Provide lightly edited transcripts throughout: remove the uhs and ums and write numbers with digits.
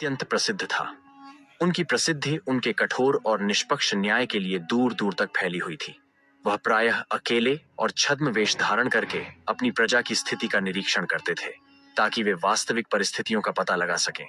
अत्यंत प्रसिद्ध था। उनकी प्रसिद्धि उनके कठोर और निष्पक्ष न्याय के लिए दूर दूर तक फैली हुई थी। वह प्रायः अकेले और छद्म वेश धारण करके अपनी प्रजा की स्थिति का निरीक्षण करते थे, ताकि वे वास्तविक परिस्थितियों का पता लगा सकें।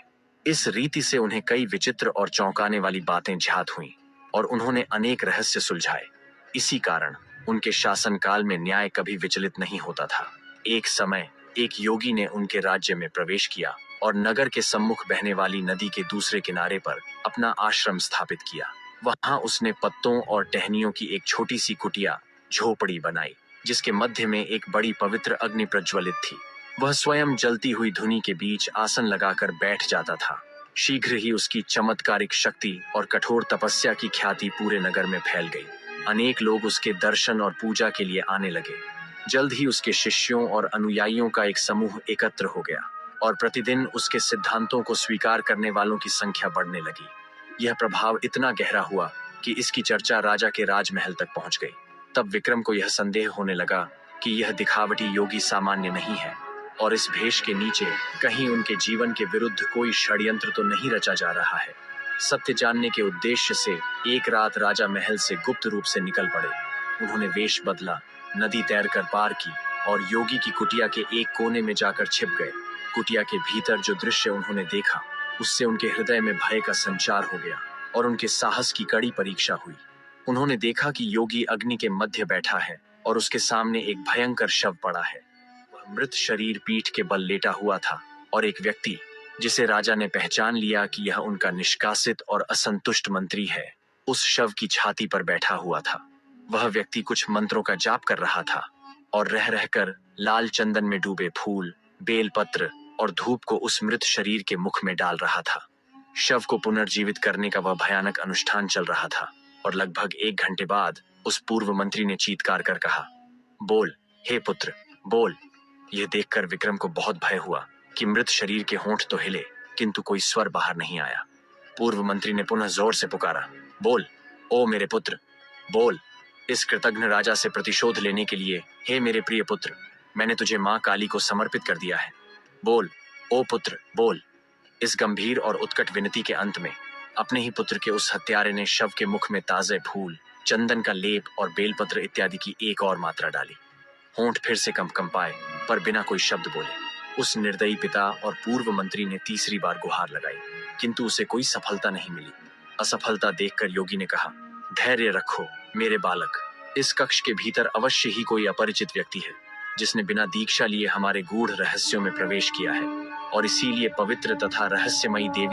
इस रीति से उन्हें कई विचित्र और चौंकाने वाली बातें ज्ञात हुईं और उन्होंने अनेक रहस्य सुलझाए। इसी कारण उनके शासनकाल में न्याय कभी विचलित नहीं होता था। एक समय एक योगी ने उनके राज्य में प्रवेश किया और नगर के सम्मुख बहने वाली नदी के दूसरे किनारे पर अपना आश्रम स्थापित किया। वहां उसने पत्तों और टहनियों की एक छोटी सी कुटिया झोपड़ी बनाई, जिसके मध्य में एक बड़ी पवित्र अग्नि प्रज्वलित थी। वह स्वयं जलती हुई धुनी के बीच आसन लगाकर बैठ जाता था। शीघ्र ही उसकी चमत्कारिक शक्ति और कठोर तपस्या की ख्याति पूरे नगर में फैल गई। अनेक लोग उसके दर्शन और पूजा के लिए आने लगे। जल्द ही उसके शिष्यों और अनुयायियों का एक समूह एकत्र हो गया और प्रतिदिन उसके सिद्धांतों को स्वीकार करने वालों की संख्या बढ़ने लगी। यह प्रभाव इतना गहरा हुआ कि इसकी चर्चा राजा के राजमहल तक पहुंच गई। तब विक्रम को यह संदेह होने लगा कि यह दिखावटी योगी सामान्य नहीं है और इस भेष के नीचे कहीं उनके जीवन के विरुद्ध कोई षड्यंत्र तो नहीं रचा जा रहा है। सत्य जानने के उद्देश्य से एक रात राजा महल से गुप्त रूप से निकल पड़े। उन्होंने वेश बदला, नदी तैरकर पार की और योगी की कुटिया के एक कोने में जाकर छिप गए। कुटिया के भीतर जो दृश्य उन्होंने देखा, उससे उनके हृदय में भय का संचार हो गया और उनके साहस की कड़ी परीक्षा हुई। उन्होंने देखा कि योगी अग्नि के मध्य बैठा है और उसके सामने एक भयंकर शव पड़ा है। वह मृत शरीर पीठ के बल लेटा हुआ था और एक व्यक्ति, जिसे राजा ने पहचान लिया कि यह उनका निष्कासित और असंतुष्ट मंत्री है, उस शव की छाती पर बैठा हुआ था। वह व्यक्ति कुछ मंत्रों का जाप कर रहा था और रह रहकर लाल चंदन में डूबे फूल, बेलपत्र और धूप को उस मृत शरीर के मुख में डाल रहा था। शव को पुनर्जीवित करने का वह भयानक अनुष्ठान चल रहा था और लगभग 1 घंटे बाद उस पूर्व मंत्री ने चीत्कार कर कहा, बोल, हे पुत्र, बोल। यह देखकर विक्रम को बहुत भय हुआ कि मृत शरीर के होंठ तो हिले, किंतु कोई स्वर बाहर नहीं आया। पूर्व मंत्री ने पुनः जोर से पुकारा, बोल, ओ मेरे पुत्र, बोल। इस कृतघ्न राजा से प्रतिशोध लेने के लिए, हे मेरे प्रिय पुत्र, मैंने तुझे मां काली को समर्पित कर दिया है। बोल, ओ पुत्र, बोल। इस गंभीर और उत्कट विनती के अंत में अपने ही पुत्र के उस हत्यारे ने शव के मुख में ताजे फूल, चंदन का लेप और बेलपत्र इत्यादि की एक और मात्रा डाली। होंठ फिर से कंपाए, पर बिना कोई शब्द बोले। उस निर्दयी पिता और पूर्व मंत्री ने तीसरी बार गुहार लगाई, किंतु उसे कोई सफलता नहीं मिली। असफलता देखकर योगी ने कहा, धैर्य रखो मेरे बालक। इस कक्ष के भीतर अवश्य ही कोई अपरिचित व्यक्ति है, जिसने बिना दीक्षा लिए हमारे गूढ़ रहस्यों में प्रवेश किया है और इसीलिए पवित्र तथा रहस्यमयी देवी